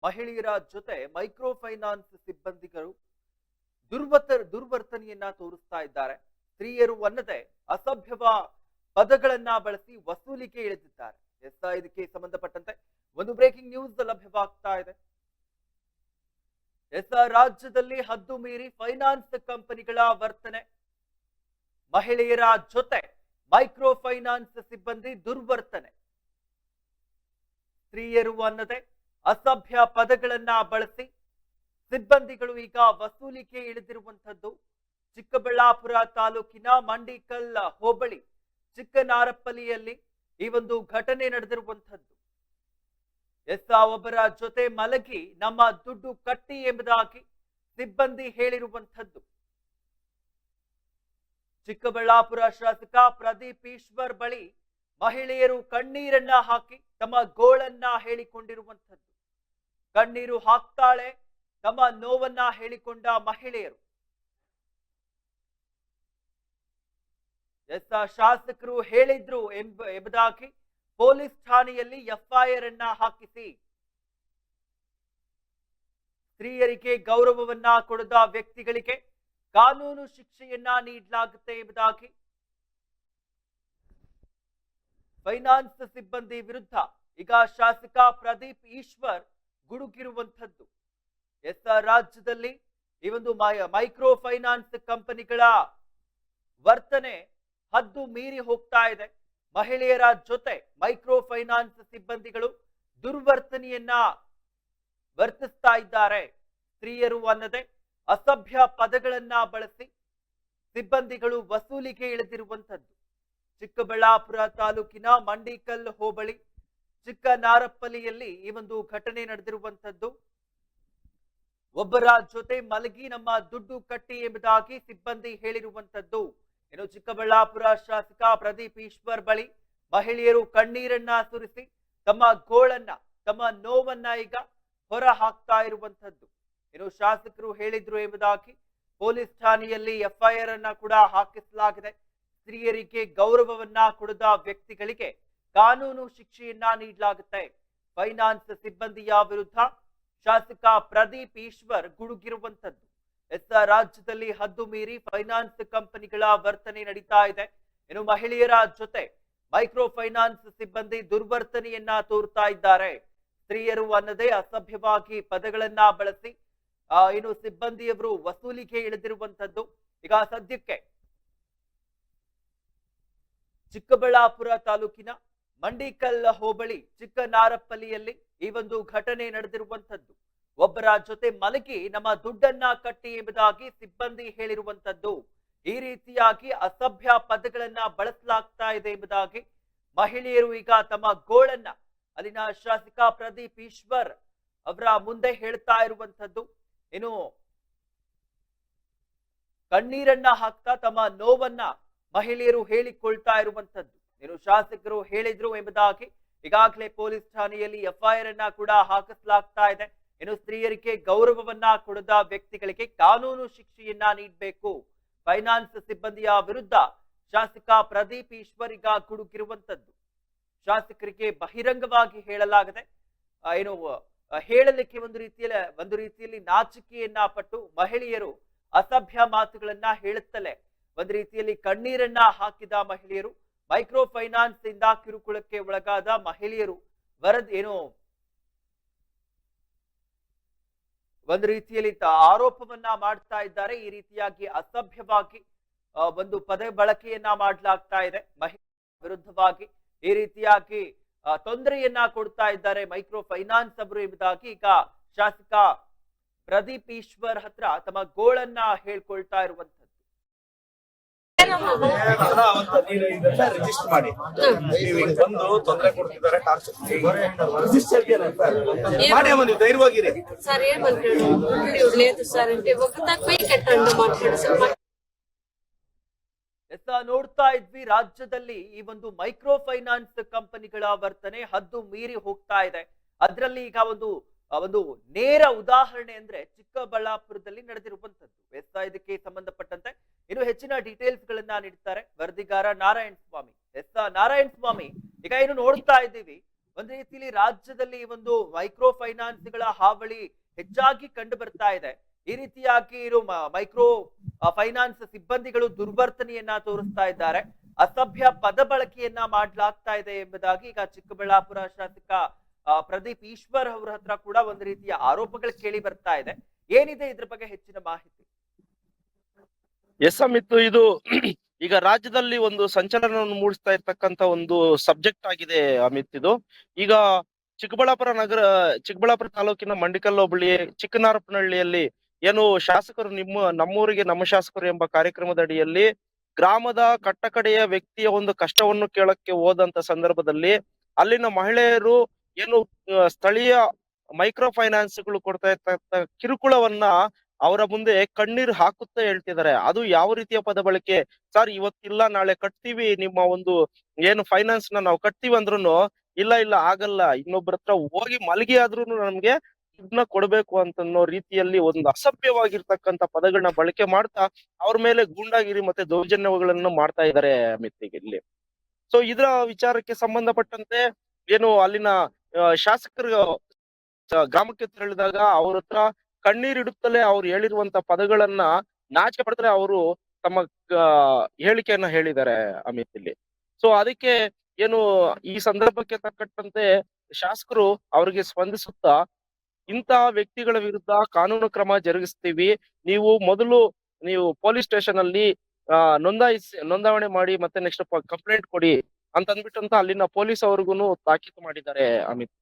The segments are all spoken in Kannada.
ಮಹಿಳೆಯರ ಜೊತೆ ಮೈಕ್ರೋ ಫೈನಾನ್ಸ್ ಸಿಬ್ಬಂದಿಗಳು ದುರ್ವರ್ತನೆಯನ್ನ ತೋರಿಸ್ತಾ ಇದ್ದಾರೆ. ಸ್ತ್ರೀಯರು ಅನ್ನದೇ ಅಸಭ್ಯವ ಪದಗಳನ್ನ ಬಳಸಿ ವಸೂಲಿಗೆ ಇಳಿದಿದ್ದಾರೆ. ಇದಕ್ಕೆ ಸಂಬಂಧಪಟ್ಟಂತೆ ಒಂದು ಬ್ರೇಕಿಂಗ್ ನ್ಯೂಸ್ ಲಭ್ಯವಾಗ್ತಾ ಇದೆ. ರಾಜ್ಯದಲ್ಲಿ ಹದ್ದು ಮೀರಿ ಫೈನಾನ್ಸ್ ಕಂಪನಿಗಳ ವರ್ತನೆ. ಮಹಿಳೆಯರ ಜೊತೆ ಮೈಕ್ರೋ ಫೈನಾನ್ಸ್ ಸಿಬ್ಬಂದಿ ದುರ್ವರ್ತನೆ. ಸ್ತ್ರೀಯರು ಅನ್ನದೇ ಅಸಭ್ಯ ಪದಗಳನ್ನ ಬಳಸಿ ಸಿಬ್ಬಂದಿಗಳು ಈಗ ವಸೂಲಿಗೆ ಇಳಿದಿರುವಂತದ್ದು. ಚಿಕ್ಕಬಳ್ಳಾಪುರ ತಾಲೂಕಿನ ಮಂಡಿಕಲ್ ಹೋಬಳಿ ಚಿಕ್ಕನಾರಪ್ಪಲಿಯಲ್ಲಿ ಈ ಒಂದು ಘಟನೆ ನಡೆದಿರುವಂತದ್ದು. ಒಬ್ಬರ ಜೊತೆ ಮಲಗಿ ನಮ್ಮ ದುಡ್ಡು ಕಟ್ಟಿ ಎಂಬುದಾಗಿ ಸಿಬ್ಬಂದಿ ಹೇಳಿರುವಂತದ್ದು. ಚಿಕ್ಕಬಳ್ಳಾಪುರ ಶಾಸಕ ಪ್ರದೀಪ್ ಈಶ್ವರ್ ಬಳಿ ಮಹಿಳೆಯರು ಕಣ್ಣೀರನ್ನ ಹಾಕಿ ತಮ್ಮ ಗೋಳನ್ನ ಹೇಳಿಕೊಂಡಿರುವಂತದ್ದು. ಕಣ್ಣೀರು ಹಾಕ್ತಾಳೆ, ತಮ್ಮ ನೋವನ್ನ ಹೇಳಿಕೊಂಡ ಮಹಿಳೆಯರು. ಶಾಸಕರು ಹೇಳಿದ್ರು ಎಂಬುದಾಗಿ ಪೊಲೀಸ್ ಠಾಣೆಯಲ್ಲಿ ಎಫ್ಐಆರ್ ಅನ್ನ ಹಾಕಿಸಿ ಸ್ತ್ರೀಯರಿಗೆ ಗೌರವವನ್ನ ಕೊಡದ ವ್ಯಕ್ತಿಗಳಿಗೆ ಕಾನೂನು ಶಿಕ್ಷೆಯನ್ನ ನೀಡಲಾಗುತ್ತೆ ಎಂಬುದಾಗಿ ಫೈನಾನ್ಸ್ ಸಿಬ್ಬಂದಿ ವಿರುದ್ಧ ಈಗ ಶಾಸಕ ಪ್ರದೀಪ್ ಈಶ್ವರ್ ಗುಡುಗಿರುವಂತದ್ದು. ರಾಜ್ಯದಲ್ಲಿ ಈ ಒಂದು ಮೈಕ್ರೋ ಫೈನಾನ್ಸ್ ಕಂಪನಿಗಳ ವರ್ತನೆ ಹದ್ದು ಮೀರಿ ಹೋಗ್ತಾ ಇದೆ. ಮಹಿಳೆಯರ ಜೊತೆ ಮೈಕ್ರೋ ಫೈನಾನ್ಸ್ ಸಿಬ್ಬಂದಿಗಳು ದುರ್ವರ್ತನೆಯನ್ನ ವರ್ತಿಸ್ತಾ ಇದ್ದಾರೆ. ಸ್ತ್ರೀಯರು ಅನ್ನದೇ ಅಸಭ್ಯ ಪದಗಳನ್ನ ಬಳಸಿ ಸಿಬ್ಬಂದಿಗಳು ವಸೂಲಿಗೆ ಇಳಿದಿರುವಂತದ್ದು. ಚಿಕ್ಕಬಳ್ಳಾಪುರ ತಾಲೂಕಿನ ಮಂಡಿಕಲ್ ಹೋಬಳಿ ಚಿಕ್ಕನಾರಪ್ಪಲಿಯಲ್ಲಿ ಈ ಒಂದು ಘಟನೆ ನಡೆದಿರುವಂತದ್ದು. ಒಬ್ಬರ ಜೊತೆ ಮಲಗಿ ನಮ್ಮ ದುಡ್ಡು ಕಟ್ಟಿ ಎಂಬುದಾಗಿ ಸಿಬ್ಬಂದಿ ಹೇಳಿರುವಂತದ್ದು. ಇನ್ನು ಚಿಕ್ಕಬಳ್ಳಾಪುರ ಶಾಸಕ ಪ್ರದೀಪ್ ಈಶ್ವರ್ ಬಳಿ ಮಹಿಳೆಯರು ಕಣ್ಣೀರನ್ನ ಸುರಿಸಿ ತಮ್ಮ ಗೋಳನ್ನ ತಮ್ಮ ನೋವನ್ನ ಈಗ ಹೊರ ಹಾಕ್ತಾ ಇರುವಂತದ್ದು. ಇನ್ನು ಶಾಸಕರು ಹೇಳಿದ್ರು ಎಂಬುದಾಗಿ ಪೊಲೀಸ್ ಠಾಣೆಯಲ್ಲಿ ಎಫ್ಐಆರ್ ಅನ್ನ ಕೂಡ ಹಾಕಿಸಲಾಗಿದೆ. ಸ್ತ್ರೀಯರಿಗೆ ಗೌರವವನ್ನ ಕೊಡದ ವ್ಯಕ್ತಿಗಳಿಗೆ ಕಾನೂನು ಶಿಕ್ಷೆಯನ್ನ ನೀಡಲಾಗುತ್ತೆ. ಫೈನಾನ್ಸ್ ಸಿಬ್ಬಂದಿಯ ವಿರುದ್ಧ ಶಾಸಕ ಪ್ರದೀಪ್ ಈಶ್ವರ್ ಗುಡುಗಿರುವಂತದ್ದು. ರಾಜ್ಯದಲ್ಲಿ ಹದ್ದು ಮೀರಿ ಫೈನಾನ್ಸ್ ಕಂಪನಿಗಳ ವರ್ತನೆ ನಡೀತಾ ಇದೆ. ಇನ್ನು ಮಹಿಳೆಯರ ಜೊತೆ ಮೈಕ್ರೋ ಫೈನಾನ್ಸ್ ಸಿಬ್ಬಂದಿ ದುರ್ವರ್ತನೆಯನ್ನ ತೋರ್ತಾ ಇದ್ದಾರೆ. ಸ್ತ್ರೀಯರು ಅನ್ನದೇ ಅಸಭ್ಯವಾಗಿ ಪದಗಳನ್ನ ಬಳಸಿ ಇನ್ನು ಸಿಬ್ಬಂದಿಯವರು ವಸೂಲಿಗೆ ಇಳಿದಿರುವಂತದ್ದು. ಈಗ ಸದ್ಯಕ್ಕೆ ಚಿಕ್ಕಬಳ್ಳಾಪುರ ತಾಲೂಕಿನ ಮಂಡಿಕಲ್ ಹೋಬಳಿ ಚಿಕ್ಕನಾರಪ್ಪಲಿಯಲ್ಲಿ ಈ ಒಂದು ಘಟನೆ ನಡೆದಿರುವಂತದ್ದು. ಒಬ್ಬರ ಜೊತೆ ಮಲಗಿ ನಮ್ಮ ದುಡ್ಡನ್ನ ಕಟ್ಟಿ ಎಂಬುದಾಗಿ ಸಿಬ್ಬಂದಿ ಹೇಳಿರುವಂತದ್ದು. ಈ ರೀತಿಯಾಗಿ ಅಸಭ್ಯ ಪದಗಳನ್ನ ಬಳಸಲಾಗ್ತಾ ಇದೆ ಎಂಬುದಾಗಿ ಮಹಿಳೆಯರು ಈಗ ತಮ್ಮ ಗೋಳನ್ನ ಅಲ್ಲಿನ ಶಾಸಕ ಪ್ರದೀಪ್ ಈಶ್ವರ್ ಅವರ ಮುಂದೆ ಹೇಳ್ತಾ ಇರುವಂತದ್ದು. ಇನ್ನು ಕಣ್ಣೀರನ್ನ ಹಾಕ್ತಾ ತಮ್ಮ ನೋವನ್ನ ಮಹಿಳೆಯರು ಹೇಳಿಕೊಳ್ತಾ ಇರುವಂತದ್ದು. ಇನ್ನು ಶಾಸಕರು ಹೇಳಿದ್ರು ಎಂಬುದಾಗಿ ಈಗಾಗಲೇ ಪೊಲೀಸ್ ಠಾಣೆಯಲ್ಲಿ ಎಫ್ಐಆರ್ ಅನ್ನ ಕೂಡ ಹಾಕಿಸಲಾಗ್ತಾ ಇದೆ. ಇನ್ನು ಸ್ತ್ರೀಯರಿಗೆ ಗೌರವವನ್ನ ಕೊಡದ ವ್ಯಕ್ತಿಗಳಿಗೆ ಕಾನೂನು ಶಿಕ್ಷೆಯನ್ನ ನೀಡಬೇಕು. ಫೈನಾನ್ಸ್ ಸಿಬ್ಬಂದಿಯ ವಿರುದ್ಧ ಶಾಸಕ ಪ್ರದೀಪ್ ಈಶ್ವರ್ ಈಗ ಗುಡುಗಿರುವಂತದ್ದು. ಶಾಸಕರಿಗೆ ಬಹಿರಂಗವಾಗಿ ಹೇಳಲಾಗದೆ ಏನು ಹೇಳಲಿಕ್ಕೆ ಒಂದು ರೀತಿಯಲ್ಲಿ ನಾಚಿಕೆಯನ್ನ ಪಟ್ಟು ಮಹಿಳೆಯರು ಅಸಭ್ಯ ಮಾತುಗಳನ್ನ ಹೇಳುತ್ತಲೇ ಒಂದು ರೀತಿಯಲ್ಲಿ ಕಣ್ಣೀರನ್ನ ಹಾಕಿದ ಮಹಿಳೆಯರು, ಮೈಕ್ರೋ ಫೈನಾನ್ಸ್ ಇಂದ ಕಿರುಕುಳಕ್ಕೆ ಒಳಗಾದ ಮಹಿಳೆಯರು ಒಂದು ರೀತಿಯಲ್ಲಿ ಆರೋಪವನ್ನ ಮಾಡ್ತಾ ಇದ್ದಾರೆ. ಈ ರೀತಿಯಾಗಿ ಅಸಭ್ಯವಾಗಿ ಒಂದು ಪದ ಬಳಕೆಯನ್ನ ಮಾಡಲಾಗ್ತಾ ಇದೆ. ಮಹಿಳೆಯರ ವಿರುದ್ಧವಾಗಿ ಈ ರೀತಿಯಾಗಿ ತೊಂದರೆಯನ್ನ ಕೊಡ್ತಾ ಇದ್ದಾರೆ ಮೈಕ್ರೋ ಫೈನಾನ್ಸ್ ಅವರು ಎಂಬುದಾಗಿ ಈಗ ಶಾಸಕ ಪ್ರದೀಪ್ ಈಶ್ವರ್ ಹತ್ರ ತಮ್ಮ ಗೋಳನ್ನ ಹೇಳ್ಕೊಳ್ತಾ ಇರುವಂತದ್ದು. ರಿಜಿಸ್ಟರ್ ಮಾಡಿ ಬಂದು ತೊಂದರೆ ಕೊಡ್ತಿದ್ದಾರೆ ಮಾಡಿ ಒಂದು ಧೈರ್ಯವಾಗಿರಿ సార్ ఏమంటాడు లేదు సార్ అంటే ఒక తక్కువ కట్టండి మాట్లాడు సార్. ನೋಡ್ತಾ ಇದ್ವಿ, ರಾಜ್ಯದಲ್ಲಿ ಈ ಒಂದು ಮೈಕ್ರೋ ಫೈನಾನ್ಸ್ ಕಂಪನಿಗಳ ವರ್ತನೆ ಹದ್ದು ಮೀರಿ ಹೋಗ್ತಾ ಇದೆ. ಅದರಲ್ಲಿ ಈಗ ಒಂದು ನೇರ ಉದಾಹರಣೆ ಅಂದ್ರೆ ಚಿಕ್ಕಬಳ್ಳಾಪುರದಲ್ಲಿ ನಡೆದಿರುವಂತದ್ದು. ಇದಕ್ಕೆ ಸಂಬಂಧಪಟ್ಟಂತೆ ಇನ್ನು ಹೆಚ್ಚಿನ ಡೀಟೇಲ್ಸ್ ಗಳನ್ನ ನೀಡ್ತಾರೆ ವರದಿಗಾರ ನಾರಾಯಣ ಸ್ವಾಮಿ. ನಾರಾಯಣ ಸ್ವಾಮಿ, ಈಗ ಏನು ನೋಡ್ತಾ ಇದ್ದೀವಿ, ಒಂದ್ ರೀತಿಯಲ್ಲಿ ರಾಜ್ಯದಲ್ಲಿ ಈ ಒಂದು ಮೈಕ್ರೋ ಫೈನಾನ್ಸ್ಗಳ ಹಾವಳಿ ಹೆಚ್ಚಾಗಿ ಕಂಡು ಬರ್ತಾ ಇದೆ. ಈ ರೀತಿಯಾಗಿ ಇರೋ ಮೈಕ್ರೋ ಫೈನಾನ್ಸ್ ಸಿಬ್ಬಂದಿಗಳು ದುರ್ವರ್ತನೆಯನ್ನ ತೋರಿಸ್ತಾ ಇದ್ದಾರೆ, ಅಸಭ್ಯ ಪದ ಬಳಕೆಯನ್ನ ಮಾಡ್ಲಾಗ್ತಾ ಇದೆ ಎಂಬುದಾಗಿ ಈಗ ಚಿಕ್ಕಬಳ್ಳಾಪುರ ಶಾಸಕ ಪ್ರದೀಪ್ ಈಶ್ವರ್ ಅವರ ಹತ್ರ ಕೂಡ ಒಂದು ರೀತಿಯ ಆರೋಪಗಳು ಕೇಳಿ ಬರ್ತಾ ಇದೆ. ಏನಿದೆ ಇದ್ರ ಬಗ್ಗೆ ಹೆಚ್ಚಿನ ಮಾಹಿತಿ? ಎಸ್ ಅಮಿತ್, ಇದು ಈಗ ರಾಜ್ಯದಲ್ಲಿ ಒಂದು ಸಂಚಲನವನ್ನು ಮೂಡಿಸ್ತಾ ಇರ್ತಕ್ಕಂತ ಒಂದು ಸಬ್ಜೆಕ್ಟ್ ಆಗಿದೆ ಅಮಿತ್. ಇದು ಈಗ ಚಿಕ್ಕಬಳ್ಳಾಪುರ ತಾಲೂಕಿನ ಮಂಡಿಕಲ್ ಹೋಬಳಿ ಚಿಕ್ಕನಾರಪನಹಳ್ಳಿಯಲ್ಲಿ ಏನು ಶಾಸಕರು ನಮ್ಮೂರಿಗೆ ನಮ್ಮ ಶಾಸಕರು ಎಂಬ ಕಾರ್ಯಕ್ರಮದ ಅಡಿಯಲ್ಲಿ ಗ್ರಾಮದ ಕಟ್ಟಕಡೆಯ ವ್ಯಕ್ತಿಯ ಒಂದು ಕಷ್ಟವನ್ನು ಕೇಳಕ್ಕೆ ಹೋದಂತ ಸಂದರ್ಭದಲ್ಲಿ ಅಲ್ಲಿನ ಮಹಿಳೆಯರು ಏನು ಸ್ಥಳೀಯ ಮೈಕ್ರೋ ಫೈನಾನ್ಸ್ಗಳು ಕೊಡ್ತಾ ಇರ್ತಕ್ಕಂಥ ಕಿರುಕುಳವನ್ನ ಅವರ ಮುಂದೆ ಕಣ್ಣೀರು ಹಾಕುತ್ತಾ ಹೇಳ್ತಿದ್ದಾರೆ. ಅದು ಯಾವ ರೀತಿಯ ಪದ ಬಳಕೆ ಸರ್, ಇವತ್ತಿಲ್ಲ ನಾಳೆ ಕಟ್ತೀವಿ, ನಿಮ್ಮ ಒಂದು ಏನು ಫೈನಾನ್ಸ್ ನಾವು ಕಟ್ತೀವಿ ಅಂದ್ರೂ ಇಲ್ಲ ಆಗಲ್ಲ, ಇನ್ನೊಬ್ಬರ ಹತ್ರ ಹೋಗಿ ಮಲಗಿ ಆದ್ರೂ ನಮ್ಗೆ ದುಡ್ಡನ್ನ ಕೊಡ್ಬೇಕು ಅಂತನ್ನೋ ರೀತಿಯಲ್ಲಿ ಒಂದು ಅಸಭ್ಯವಾಗಿರ್ತಕ್ಕಂಥ ಪದಗಳನ್ನ ಬಳಕೆ ಮಾಡ್ತಾ ಅವ್ರ ಮೇಲೆ ಗೂಂಡಾಗಿರಿ ಮತ್ತೆ ದೌರ್ಜನ್ಯಗಳನ್ನು ಮಾಡ್ತಾ ಇದ್ದಾರೆ ಅಮಿತ್ ಇಲ್ಲಿ. ಸೊ ಇದರ ವಿಚಾರಕ್ಕೆ ಸಂಬಂಧಪಟ್ಟಂತೆ ಏನು ಅಲ್ಲಿನ ಶಾಸಕರು ಗ್ರಾಮಕ್ಕೆ ತೆರಳಿದಾಗ ಅವ್ರ ಹತ್ರ ಕಣ್ಣೀರಿಡುತ್ತಲೇ ಅವ್ರು ಹೇಳಿರುವಂತ ಪದಗಳನ್ನ ನಾಚಿಕೆ ಪಡಿದ್ರೆ ಅವರು ತಮ್ಮ ಹೇಳಿಕೆಯನ್ನ ಹೇಳಿದ್ದಾರೆ ಅಮಿತ್ ಇಲ್ಲಿ. ಸೊ ಅದಕ್ಕೆ ಏನು ಈ ಸಂದರ್ಭಕ್ಕೆ ತಕ್ಕಂತೆ ಶಾಸಕರು ಅವರಿಗೆ ಸ್ಪಂದಿಸುತ್ತಾ ಇಂತಹ ವ್ಯಕ್ತಿಗಳ ವಿರುದ್ಧ ಕಾನೂನು ಕ್ರಮ ಜರುಗಿಸ್ತೀವಿ, ನೀವು ಪೊಲೀಸ್ ಸ್ಟೇಷನ್ ಅಲ್ಲಿ ನೋಂದಾವಣೆ ಮಾಡಿ ಮತ್ತೆ ನೆಕ್ಸ್ಟ್ ಕಂಪ್ಲೇಂಟ್ ಕೊಡಿ ಅಂತ ಅಂದ್ಬಿಟ್ಟಂತ ಅಲ್ಲಿನ ಪೊಲೀಸ್ ಅವ್ರಿಗೂ ತಾಕೀತು ಮಾಡಿದ್ದಾರೆ ಅಮಿತ್.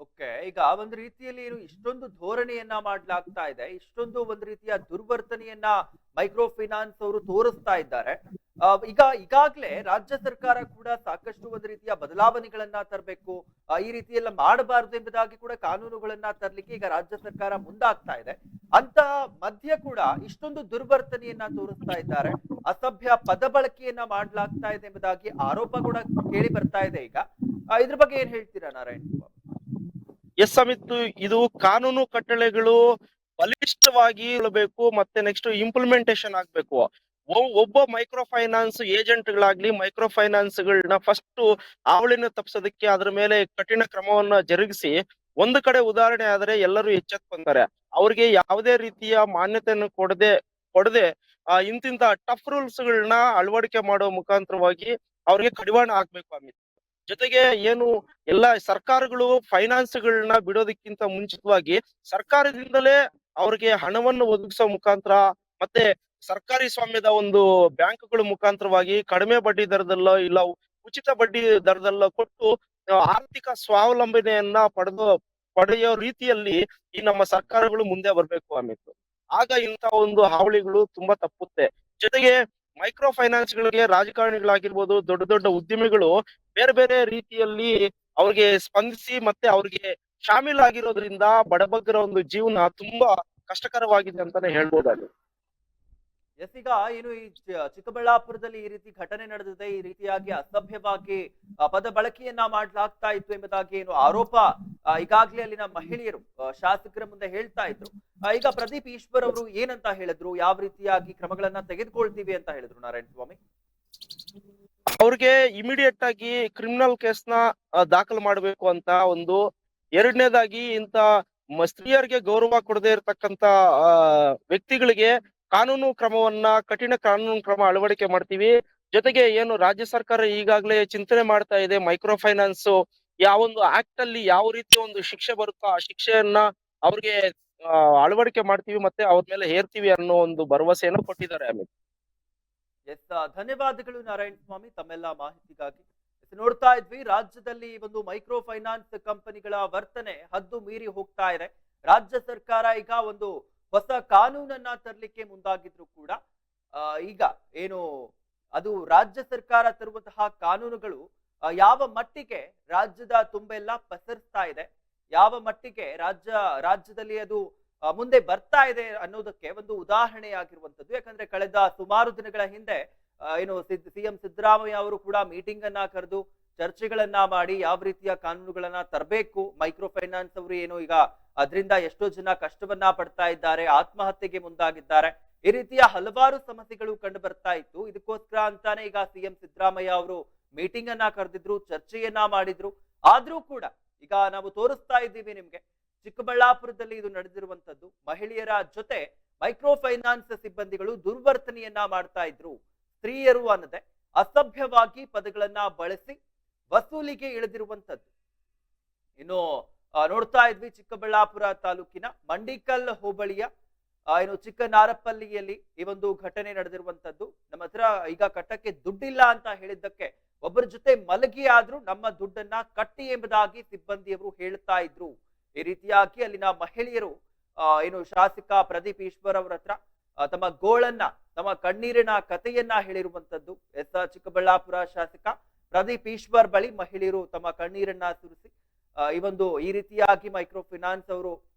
ಓಕೆ, ಈಗ ಒಂದು ರೀತಿಯಲ್ಲಿ ಇಷ್ಟೊಂದು ಧೋರಣೆಯನ್ನ ಮಾಡ್ಲಾಗ್ತಾ ಇದೆ, ಇಷ್ಟೊಂದು ಒಂದು ರೀತಿಯ ದುರ್ವರ್ತನೆಯನ್ನ ಮೈಕ್ರೋ ಫೈನಾನ್ಸ್ ಅವರು ತೋರಿಸ್ತಾ ಇದ್ದಾರೆ. ಈಗಾಗ್ಲೇ ರಾಜ್ಯ ಸರ್ಕಾರ ಕೂಡ ಸಾಕಷ್ಟು ಒಂದು ರೀತಿಯ ಬದಲಾವಣೆಗಳನ್ನ ತರಬೇಕು, ಈ ರೀತಿ ಎಲ್ಲ ಮಾಡಬಾರದು ಎಂಬುದಾಗಿ ಕೂಡ ಕಾನೂನುಗಳನ್ನ ತರಲಿಕ್ಕೆ ಈಗ ರಾಜ್ಯ ಸರ್ಕಾರ ಮುಂದಾಗ್ತಾ ಇದೆ. ಅಂತ ಮಧ್ಯ ಕೂಡ ಇಷ್ಟೊಂದು ದುರ್ವರ್ತನೆಯನ್ನ ತೋರಿಸ್ತಾ ಇದ್ದಾರೆ, ಅಸಭ್ಯ ಪದ ಬಳಕೆಯನ್ನ ಮಾಡ್ಲಾಗ್ತಾ ಇದೆ ಎಂಬುದಾಗಿ ಆರೋಪ ಕೂಡ ಕೇಳಿ ಬರ್ತಾ ಇದೆ. ಈಗ ಇದ್ರ ಬಗ್ಗೆ ಏನ್ ಹೇಳ್ತೀರಾ ನಾರಾಯಣ್? ಎಸ್ ಅಮಿತ್, ಇದು ಕಾನೂನು ಕಟ್ಟಳೆಗಳು ಬಲಿಷ್ಠವಾಗಿ ಇರಬೇಕು ಮತ್ತೆ ನೆಕ್ಸ್ಟ್ ಇಂಪ್ಲಿಮೆಂಟೇಶನ್ ಆಗ್ಬೇಕು. ಒಬ್ಬ ಮೈಕ್ರೋ ಫೈನಾನ್ಸ್ ಏಜೆಂಟ್ಗಳಾಗ್ಲಿ ಮೈಕ್ರೋ ಫೈನಾನ್ಸ್ಗಳನ್ನ ಫಸ್ಟ್ ಅವಳಿನ ತಪ್ಪಿಸೋದಕ್ಕೆ ಅದ್ರ ಮೇಲೆ ಕಠಿಣ ಕ್ರಮವನ್ನ ಜರುಗಿಸಿ ಒಂದು ಕಡೆ ಉದಾಹರಣೆ ಆದ್ರೆ ಎಲ್ಲರೂ ಎಚ್ಚೆತ್ಕೊಂತಾರೆ. ಅವ್ರಿಗೆ ಯಾವುದೇ ರೀತಿಯ ಮಾನ್ಯತೆಯನ್ನು ಕೊಡದೆ ಇಂತಿಂತ ಟಫ್ ರೂಲ್ಸ್ ಗಳನ್ನ ಅಳವಡಿಕೆ ಮಾಡೋ ಮುಖಾಂತರವಾಗಿ ಅವ್ರಿಗೆ ಕಡಿವಾಣ ಹಾಕ್ಬೇಕು ಅಮಿತ್. ಜೊತೆಗೆ ಏನು ಎಲ್ಲ ಸರ್ಕಾರಗಳು ಫೈನಾನ್ಸ್ ಗಳನ್ನ ಬಿಡೋದಕ್ಕಿಂತ ಮುಂಚಿತವಾಗಿ ಸರ್ಕಾರದಿಂದಲೇ ಅವ್ರಿಗೆ ಹಣವನ್ನು ಒದಗಿಸೋ ಮುಖಾಂತರ ಮತ್ತೆ ಸರ್ಕಾರಿ ಸ್ವಾಮ್ಯದ ಒಂದು ಬ್ಯಾಂಕ್ಗಳ ಮುಖಾಂತರವಾಗಿ ಕಡಿಮೆ ಬಡ್ಡಿ ದರದಲ್ಲೋ ಇಲ್ಲ ಉಚಿತ ಬಡ್ಡಿ ದರದಲ್ಲೋ ಕೊಟ್ಟು ಆರ್ಥಿಕ ಸ್ವಾವಲಂಬನೆಯನ್ನ ಪಡೆಯೋ ರೀತಿಯಲ್ಲಿ ಈ ನಮ್ಮ ಸರ್ಕಾರಗಳು ಮುಂದೆ ಬರ್ಬೇಕು ಅಮಿತ್. ಆಗ ಇಂತ ಒಂದು ಹಾವಳಿಗಳು ತುಂಬಾ ತಪ್ಪುತ್ತೆ. ಜೊತೆಗೆ ಮೈಕ್ರೋ ಫೈನಾನ್ಸ್ ಗಳಿಗೆ ರಾಜಕಾರಣಿಗಳಾಗಿರ್ಬೋದು, ದೊಡ್ಡ ದೊಡ್ಡ ಉದ್ಯಮಿಗಳು ಬೇರೆ ಬೇರೆ ರೀತಿಯಲ್ಲಿ ಅವ್ರಿಗೆ ಸ್ಪಂದಿಸಿ ಮತ್ತೆ ಅವ್ರಿಗೆ ಶಾಮೀಲಾಗಿರೋದ್ರಿಂದ ಬಡಬಗ್ಗರ ಒಂದು ಜೀವನ ತುಂಬಾ ಕಷ್ಟಕರವಾಗಿದೆ ಅಂತಾನೆ ಹೇಳ್ಬೋದಾಗಿ. ಎಸ್, ಈಗ ಏನು ಈ ಚಿಕ್ಕಬಳ್ಳಾಪುರದಲ್ಲಿ ಈ ರೀತಿ ಘಟನೆ ನಡೆದಿದೆ, ಈ ರೀತಿಯಾಗಿ ಅಸಭ್ಯವಾಗಿ ಪದ ಬಳಕೆಯನ್ನ ಮಾಡ್ಲಾಗ್ತಾ ಇತ್ತು ಎಂಬುದಾಗಿ ಏನು ಆರೋಪ ಈಗಾಗ್ಲೇ ಅಲ್ಲಿನ ಮಹಿಳೆಯರು ಶಾಸಕರ ಮುಂದೆ ಹೇಳ್ತಾ ಇದ್ರು. ಈಗ ಪ್ರದೀಪ್ ಈಶ್ವರ್ ಅವರು ಏನಂತ ಹೇಳಿದ್ರು, ಯಾವ ರೀತಿಯಾಗಿ ಕ್ರಮಗಳನ್ನ ತೆಗೆದುಕೊಳ್ತೀವಿ ಅಂತ ಹೇಳಿದ್ರು ನಾರಾಯಣ ಸ್ವಾಮಿ? ಅವ್ರಿಗೆ ಇಮಿಡಿಯೇಟ್ ಆಗಿ ಕ್ರಿಮಿನಲ್ ಕೇಸ್ನ ದಾಖಲು ಮಾಡಬೇಕು ಅಂತ ಒಂದು, ಎರಡನೇದಾಗಿ ಇಂತ ಸ್ತ್ರೀಯರಿಗೆ ಗೌರವ ಕೊಡದೇ ಇರತಕ್ಕಂತ ವ್ಯಕ್ತಿಗಳಿಗೆ ಕಠಿಣ ಕಾನೂನು ಕ್ರಮ ಅಳವಡಿಕೆ ಮಾಡ್ತೀವಿ. ಜೊತೆಗೆ ಏನು ರಾಜ್ಯ ಸರ್ಕಾರ ಈಗಾಗಲೇ ಚಿಂತನೆ ಮಾಡ್ತಾ ಇದೆ, ಮೈಕ್ರೋ ಫೈನಾನ್ಸ್ ಯಾವೊಂದು ಆಕ್ಟ್ ಅಲ್ಲಿ ಯಾವ ರೀತಿ ಒಂದು ಶಿಕ್ಷೆ ಬರುತ್ತೋ ಆ ಶಿಕ್ಷೆಯನ್ನ ಅವ್ರಿಗೆ ಅಳವಡಿಕೆ ಮಾಡ್ತೀವಿ ಮತ್ತೆ ಅವ್ರ ಮೇಲೆ ಹೇರ್ತೀವಿ ಅನ್ನೋ ಒಂದು ಭರವಸೆಯನ್ನು ಕೊಟ್ಟಿದ್ದಾರೆ ಅಮಿತ್. ಎಸ್, ಧನ್ಯವಾದಗಳು ನಾರಾಯಣ ಸ್ವಾಮಿ ತಮ್ಮೆಲ್ಲ ಮಾಹಿತಿಗಾಗಿ. ನೋಡ್ತಾ ಇದ್ವಿ, ರಾಜ್ಯದಲ್ಲಿ ಒಂದು ಮೈಕ್ರೋ ಫೈನಾನ್ಸ್ ಕಂಪನಿಗಳ ವರ್ತನೆ ಹದ್ದು ಮೀರಿ ಹೋಗ್ತಾ ಇದೆ. ರಾಜ್ಯ ಸರ್ಕಾರ ಈಗ ಒಂದು ಹೊಸ ಕಾನೂನನ್ನ ತರಲಿಕ್ಕೆ ಮುಂದಾಗಿದ್ರು ಕೂಡ ಈಗ ಏನು ಅದು ರಾಜ್ಯ ಸರ್ಕಾರ ತರುವಂತಹ ಕಾನೂನುಗಳು ಯಾವ ಮಟ್ಟಿಗೆ ರಾಜ್ಯದ ತುಂಬೆಲ್ಲ ಪಸರಿಸ್ತಾ ಇದೆ, ಯಾವ ಮಟ್ಟಿಗೆ ರಾಜ್ಯದಲ್ಲಿ ಅದು ಮುಂದೆ ಬರ್ತಾ ಇದೆ ಅನ್ನೋದಕ್ಕೆ ಒಂದು ಉದಾಹರಣೆಯಾಗಿರುವಂತದ್ದು. ಯಾಕಂದ್ರೆ ಕಳೆದ ಸುಮಾರು ದಿನಗಳ ಹಿಂದೆ ಏನು ಸಿಎಂ ಸಿದ್ದರಾಮಯ್ಯ ಅವರು ಕೂಡ ಮೀಟಿಂಗ್ ಅನ್ನ ಕರೆದು ಚರ್ಚೆಗಳನ್ನ ಮಾಡಿ ಯಾವ ರೀತಿಯ ಕಾನೂನುಗಳನ್ನ ತರಬೇಕು, ಮೈಕ್ರೋ ಫೈನಾನ್ಸ್ ಅವರು ಏನು ಈಗ ಅದರಿಂದ ಎಷ್ಟೋ ಜನ ಕಷ್ಟವನ್ನ ಪಡ್ತಾ ಇದ್ದಾರೆ, ಆತ್ಮಹತ್ಯೆಗೆ ಮುಂದಾಗಿದ್ದಾರೆ, ಈ ರೀತಿಯ ಹಲವಾರು ಸಮಸ್ಯೆಗಳು ಕಂಡು ಬರ್ತಾ ಇತ್ತು. ಇದಕ್ಕೋಸ್ಕರ ಅಂತಾನೆ ಈಗ ಸಿಎಂ ಸಿದ್ದರಾಮಯ್ಯ ಅವರು ಮೀಟಿಂಗ್ ಅನ್ನ ಕರೆದಿದ್ರು, ಚರ್ಚೆಯನ್ನ ಮಾಡಿದ್ರು. ಆದ್ರೂ ಕೂಡ ಈಗ ನಾವು ತೋರಿಸ್ತಾ ಇದ್ದೀವಿ ನಿಮ್ಗೆ, ಚಿಕ್ಕಬಳ್ಳಾಪುರದಲ್ಲಿ ಇದು ನಡೆದಿರುವಂತದ್ದು. ಮಹಿಳೆಯರ ಜೊತೆ ಮೈಕ್ರೋ ಫೈನಾನ್ಸ್ ಸಿಬ್ಬಂದಿಗಳು ದುರ್ವರ್ತನೆಯನ್ನ ಮಾಡ್ತಾ ಇದ್ರು. ಸ್ತ್ರೀಯರು ಅನ್ನದೆ ಅಸಭ್ಯವಾಗಿ ಪದಗಳನ್ನ ಬಳಸಿ ವಸೂಲಿಗೆ ಇಳಿದಿರುವಂತದ್ದು. ಇನ್ನು ನೋಡ್ತಾ ಇದ್ವಿ, ಚಿಕ್ಕಬಳ್ಳಾಪುರ ತಾಲೂಕಿನ ಮಂಡಿಕಲ್ ಹೋಬಳಿಯ ಏನು ಚಿಕ್ಕನಾರಪಲ್ಲಿಯಲ್ಲಿ ಈ ಒಂದು ಘಟನೆ ನಡೆದಿರುವಂತದ್ದು. ನಮ್ಮ ಹತ್ರ ಈಗ ಕಟ್ಟಕ್ಕೆ ದುಡ್ಡಿಲ್ಲ ಅಂತ ಹೇಳಿದ್ದಕ್ಕೆ ಒಬ್ಬರ ಜೊತೆ ಮಲಗಿ ಆದ್ರೂ ನಮ್ಮ ದುಡ್ಡನ್ನ ಕಟ್ಟಿ ಎಂಬುದಾಗಿ ಸಿಬ್ಬಂದಿಯವರು ಹೇಳ್ತಾ ಇದ್ರು. ಈ ರೀತಿಯಾಗಿ ಅಲ್ಲಿನ ಮಹಿಳೆಯರು ಏನು ಶಾಸಕ ಪ್ರದೀಪ್ ಈಶ್ವರ್ ಅವರ ಹತ್ರ ತಮ್ಮ ಗೋಳನ್ನ, ತಮ್ಮ ಕಣ್ಣೀರಿನ ಕಥೆಯನ್ನ ಹೇಳಿರುವಂತದ್ದು. ಚಿಕ್ಕಬಳ್ಳಾಪುರ ಶಾಸಕ ಪ್ರದೀಪ್ ಈಶ್ವರ್ ಬಳಿ ಮಹಿಳೆಯರು ತಮ್ಮ ಕಣ್ಣೀರನ್ನ ಸುರಿಸಿ ಈ ರೀತಿಯಾಗಿ ಮೈಕ್ರೋ ಫೈನಾನ್ಸ್ ಅವರು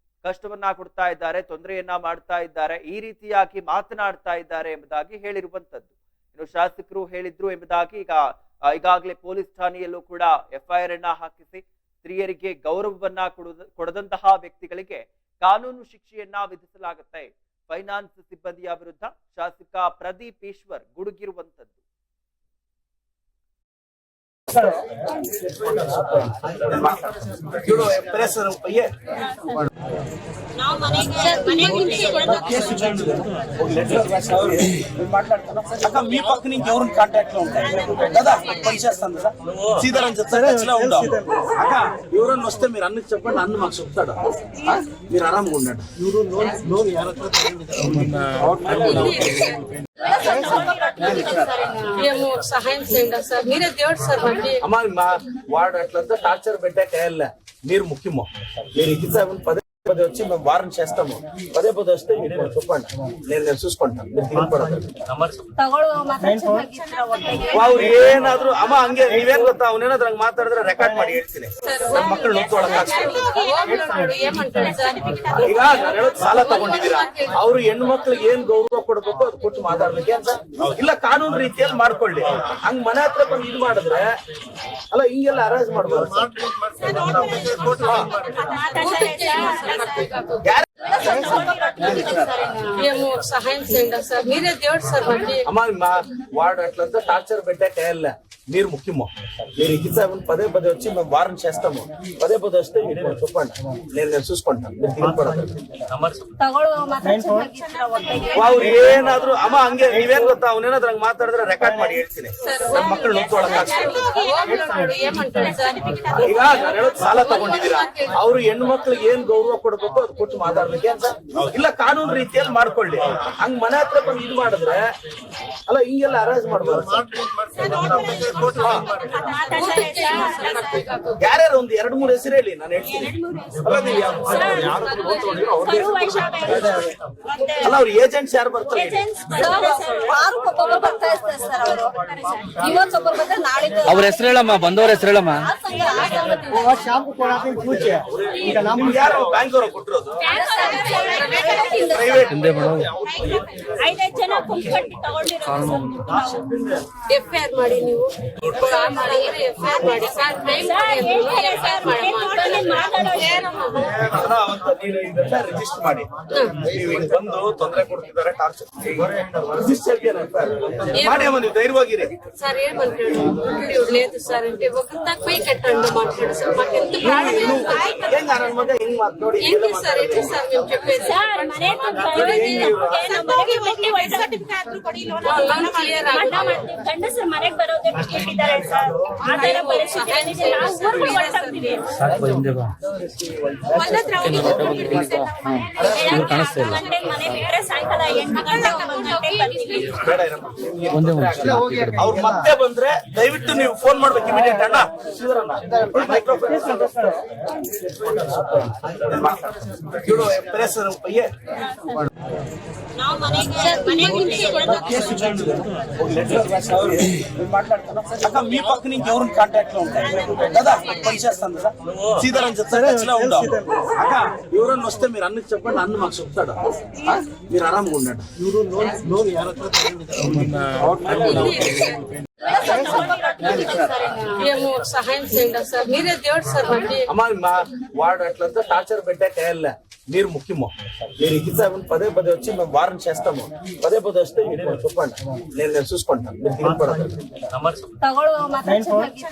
ಕಷ್ಟವನ್ನ ಕೊಡ್ತಾ ಇದ್ದಾರೆ, ತೊಂದರೆಯನ್ನ ಮಾಡ್ತಾ ಇದ್ದಾರೆ, ಈ ರೀತಿಯಾಗಿ ಮಾತನಾಡ್ತಾ ಇದ್ದಾರೆ ಎಂಬುದಾಗಿ ಹೇಳಿರುವಂತದ್ದು. ಇನ್ನು ಶಾಸಕರು ಹೇಳಿದ್ರು ಎಂಬುದಾಗಿ ಈಗಾಗಲೇ ಪೊಲೀಸ್ ಠಾಣೆಯಲ್ಲೂ ಕೂಡ FIR ಅನ್ನ ಹಾಕಿಸಿ ಸ್ತ್ರೀಯರಿಗೆ ಗೌರವವನ್ನ ಕೊಡದಂತಹ ವ್ಯಕ್ತಿಗಳಿಗೆ ಕಾನೂನು ಶಿಕ್ಷೆಯನ್ನ ವಿಧಿಸಲಾಗುತ್ತೆ. ಫೈನಾನ್ಸ್ ಸಿಬ್ಬಂದಿಯ ವಿರುದ್ಧ ಶಾಸಕ ಪ್ರದೀಪ್ ಈಶ್ವರ್ ಗುಡುಗಿರುವಂತದ್ದು. అక్క మీ పక్క నుంచి ఎవరు కాంటాక్ట్ లో ఉంటాయి కదా, పనిచేస్తాను కదా, సీతారాం చెప్తాడు అక్క. ఎవరన్నా వస్తే మీరు అన్నకి చెప్పండి, అన్న మాకు చెప్తాడు, మీరు ఆరాంగా ఉన్నాడు. మేము సహాయం చేయండి సార్, మీరే దేవుడు సార్ మాకు. అమ్మా వాడు అట్లంతా టార్చర్ పెట్టాక మీరు ముఖ్యమో, మీరు ఇచ్చిన పదే పదే వచ్చి మేము వారం చేస్తాము, పదే పదే వస్తే మీరు చెప్పండి, నేను చూసుకుంటాను. ಅವ್ರು ಏನಾದ್ರು ಅಮ್ಮ ಹಂಗೆ ನೀವೇನ್ ಗೊತ್ತಾ, ಅವನೇನಾದ್ರು ಹಂಗ ಮಾತಾಡಿದ್ರೆ ರೆಕಾರ್ಡ್ ಮಾಡಿ ಹೇಳ್ತೀನಿ. ನಮ್ಮ ಮಕ್ಕಳು ಈಗ ನಾನು ಹೇಳೋದು ಸಾಲ ತಗೊಂಡಿದ್ದೀರಾ, ಅವ್ರು ಹೆಣ್ಣು ಮಕ್ಳಿಗೆ ಏನ್ ಗೌರವ ಕೊಡ್ಬೇಕು ಅದು ಕೊಟ್ಟು ಮಾತಾಡ್ಬೇಕು ಅಂತ ಇಲ್ಲ, ಕಾನೂನು ರೀತಿಯಲ್ಲಿ ಮಾಡ್ಕೊಳ್ಳಿ. ಹಂಗ್ ಮನೆ ಹತ್ರ ಬಂದು ಇದು ಮಾಡಿದ್ರೆ ಅಲ್ಲ, ಹಿಂಗೆಲ್ಲ ಅರೇಂಜ್ ಮಾಡ್ಬೋದು. మేము సహాయం చేయండి సార్, మీరే దేవుడు సార్ మాకు. అమ్మా వాడు అట్లంతా టార్చర్ పెట్టాక మీరు ముఖ్యమో, మీరు ఇచ్చిన పదే పదే వచ్చి మేము వారం చేస్తాము, పదే పదే వస్తే మీరు చెప్పండి, నేను చూసుకుంటాను. ಅವ್ರು ಏನಾದ್ರು ಅಮ್ಮ ಹಂಗೆ ನೀವೇನ್ ಗೊತ್ತಾ, ಅವನೇನಾದ್ರು ಹಂಗ ಮಾತಾಡಿದ್ರೆ ರೆಕಾರ್ಡ್ ಮಾಡಿ ಹೇಳ್ತೀನಿ. ನಮ್ಮ ಮಕ್ಕಳು ಈಗ ನಾನು ಹೇಳೋದು ಸಾಲ ತಗೊಂಡಿದ್ದೀರಾ, ಅವ್ರು ಹೆಣ್ಣು ಮಕ್ಳಿಗೆ ಏನ್ ಗೌರವ ಕೊಡ್ಬೇಕು ಅದು ಕೊಟ್ಟು ಮಾತಾಡ್ಬೇಕು ಅಂತ ಇಲ್ಲ, ಕಾನೂನು ರೀತಿಯಲ್ಲಿ ಮಾಡ್ಕೊಳ್ಳಿ. ಹಂಗ್ ಮನೆ ಹತ್ರ ಬಂದು ಇದು ಮಾಡಿದ್ರೆ ಅಲ್ಲ, ಹಿಂಗೆಲ್ಲ ಅರೇಂಜ್ ಮಾಡ್ಬೋದು. ಯಾರ್ಯಾರು ಒಂದು 2-3 ಹೆಸರು ಹೇಳಿ, ನಾನು ಹೇಳ್ತೀನಿ. ಅಲ್ಲ, ಅವ್ರ ಏಜೆಂಟ್ಸ್ ಯಾರು ಬರ್ತಾರೆ? ಅವ್ರ ಹೆಸರು ಹೇಳಮ್ಮ, ಬಂದವ್ರ ಹೆಸರು ಹೇಳಮ್ಮ. ಯಾರು ಬ್ಯಾಂಕ್ ಅವ್ರ ಕೊಟ್ಟಿರೋದು? FIR ಮಾಡಿ, ನೀವು FIR ಮಾಡಿ ಸರ್. ರಿಜಿಸ್ಟರ್ ಮಾಡಿ, ಬಂದು ತೊಂದರೆ ಕೊಡ್ತಿದ್ದಾರೆ, ಟಾರ್ಚರ್ ರಿಜಿಸ್ಟರ್ ಮಾಡಿ. ನೀವು ಧೈರ್ಯವಾಗಿರಿ సార్. ఏమంటాడు లేదు సార్ అంటే ఒకంతా పోయి కట్టండి మాట్లాడు సార్. మాకు ఎంత ప్రాణం ఏంటి సార్, ఏంటి సార్ మేము చెప్పేది సార్. ಗಂಡಸರು ಮನೆಗೆ ಬರೋದೇ ಬಿಟ್ಟಿದ್ದಾರೆ ಸರ್. ಆ ತರ ಪರಿಸ್ಥಿತಿ ಮನೆ ಬಿಟ್ಟರೆ ಸಾಯಂಕಾಲ 8 ಗಂಟೆ ಅವ್ರು ಮತ್ತೆ ಬಂದ್ರೆ ದಯವಿಟ್ಟು ನೀವು ಫೋನ್ ಮಾಡ್ಬೇಕು ಇಮಿಡಿಯೇಟ್. ಅಣ್ಣ ನಾವು అక్క మీ పక్క నుంచి ఎవరు కాంటాక్ట్ లో ఉంటాయి కదా, పనిచేస్తాను కదా, సీతారాం చెప్తాడు అక్క. ఎవరన్నా వస్తే మీరు అన్నకి చెప్పండి, అన్న మాకు చెప్తాడు, మీరు ఆరాంగా ఉన్నాడు. మేము సహాయం చేయండి సార్, మీరే దేవుడు సార్ మాకు. అమ్మా వాడు అట్లంతా టార్చర్ పెట్టాక మీరు ముఖ్యమో మీరు ఇచ్చామని పదే పదే వచ్చి మేము వారం చేస్తాము పదే పదే వస్తే మీరు చెప్పండి నేను చూసుకుంటాను మీరు తిరిగిపోవడం ತಗೊಳ್ಳೋ ಮಾತ್ರ ಚೆನ್ನಾಗಿ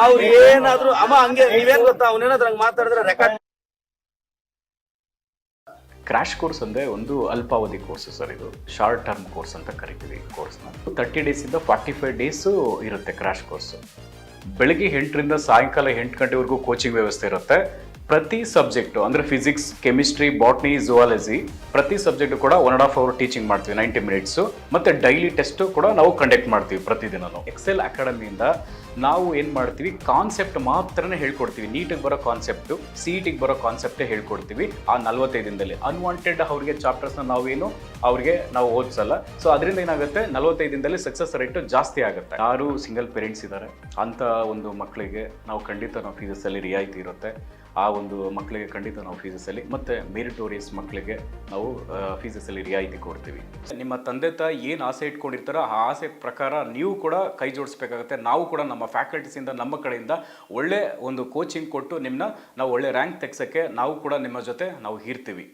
ಅವ್ರು ಏನಾದ್ರು ಅಮ್ಮ ಹಂಗೆ ನೀವೇನ್ ಗೊತ್ತಾ ಅವನೇನಾದ್ರು ಹಂಗೆ ಮಾತಾಡಿದ್ರೆ ರೆಕಾರ್ಡ್ ಕ್ರ್ಯಾಶ್ ಕೋರ್ಸ್ ಅಂದರೆ ಒಂದು ಅಲ್ಪಾವಧಿ ಕೋರ್ಸ್ ಸರ್. ಇದು ಶಾರ್ಟ್ ಟರ್ಮ್ ಕೋರ್ಸ್ ಅಂತ ಕರಿತೀವಿ ಈ ಕೋರ್ಸ್ನ. 30 ಡೇಸಿಂದ 45 ಡೇಸು ಇರುತ್ತೆ ಕ್ರ್ಯಾಶ್ ಕೋರ್ಸು. ಬೆಳಗ್ಗೆ 8ರಿಂದ ಸಾಯಂಕಾಲ 8 ಗಂಟೆವರೆಗೂ ಕೋಚಿಂಗ್ ವ್ಯವಸ್ಥೆ ಇರುತ್ತೆ. ಪ್ರತಿ ಸಬ್ಜೆಕ್ಟು ಅಂದರೆ ಫಿಸಿಕ್ಸ್, ಕೆಮಿಸ್ಟ್ರಿ, ಬಾಟ್ನಿ, ಝುವಾಲಜಿ ಪ್ರತಿ ಸಬ್ಜೆಕ್ಟು ಕೂಡ 1.5 ಅವರ್ ಟೀಚಿಂಗ್ ಮಾಡ್ತೀವಿ, 90 ಮಿನಿಟ್ಸು. ಮತ್ತು ಡೈಲಿ ಟೆಸ್ಟು ಕೂಡ ನಾವು ಕಂಡಕ್ಟ್ ಮಾಡ್ತೀವಿ ಪ್ರತಿದಿನನೂ. ಎಕ್ಸೆಲ್ ಅಕಾಡೆಮಿಯಿಂದ ನಾವು ಏನು ಮಾಡ್ತೀವಿ, ಕಾನ್ಸೆಪ್ಟ್ ಮಾತ್ರನೇ ಹೇಳ್ಕೊಡ್ತೀವಿ. ನೀಟಿಗೆ ಬರೋ ಕಾನ್ಸೆಪ್ಟು, CETಗೆ ಬರೋ ಕಾನ್ಸೆಪ್ಟೇ ಹೇಳ್ಕೊಡ್ತೀವಿ ಆ 45 ದಿನದಲ್ಲಿ. ಅನ್ವಾಂಟೆಡ್ ಅವ್ರಿಗೆ ಚಾಪ್ಟರ್ಸ್ನ ನಾವು ಓದಿಸಲ್ಲ. ಸೊ ಅದರಿಂದ ಏನಾಗುತ್ತೆ, 45 ದಿನದಲ್ಲಿ ಸಕ್ಸಸ್ ರೇಟು ಜಾಸ್ತಿ ಆಗುತ್ತೆ. ಯಾರು ಸಿಂಗಲ್ ಪೇರೆಂಟ್ಸ್ ಇದ್ದಾರೆ ಅಂಥ ಒಂದು ಮಕ್ಕಳಿಗೆ ನಾವು ಖಂಡಿತ ನಾವು ಫೀಸಲ್ಲಿ ರಿಯಾಯಿತಿ ಇರುತ್ತೆ. ಆ ಒಂದು ಮಕ್ಕಳಿಗೆ ಖಂಡಿತ ನಾವು ಫೀಸಲ್ಲಿ, ಮತ್ತು ಮೆರಿಟೋರಿಯಸ್ ಮಕ್ಕಳಿಗೆ ನಾವು ಫೀಸಲ್ಲಿ ರಿಯಾಯಿತಿ ಕೊಡ್ತೀವಿ. ನಿಮ್ಮ ತಂದೆ ತಾಯಿ ಏನು ಆಸೆ ಇಟ್ಕೊಂಡಿರ್ತಾರೋ ಆ ಆಸೆ ಪ್ರಕಾರ ನೀವು ಕೂಡ ಕೈ ಜೋಡಿಸ್ಬೇಕಾಗುತ್ತೆ. ನಾವು ಕೂಡ ನಮ್ಮ ಫ್ಯಾಕಲ್ಟೀಸಿಂದ, ನಮ್ಮ ಕಡೆಯಿಂದ ಒಳ್ಳೆ ಒಂದು ಕೋಚಿಂಗ್ ಕೊಟ್ಟು ನಾವು ಒಳ್ಳೆ ರ್ಯಾಂಕ್ ತೆಗ್ಸೋಕ್ಕೆ ನಾವು ಕೂಡ ನಿಮ್ಮ ಜೊತೆ ನಾವು ಇರ್ತೀವಿ.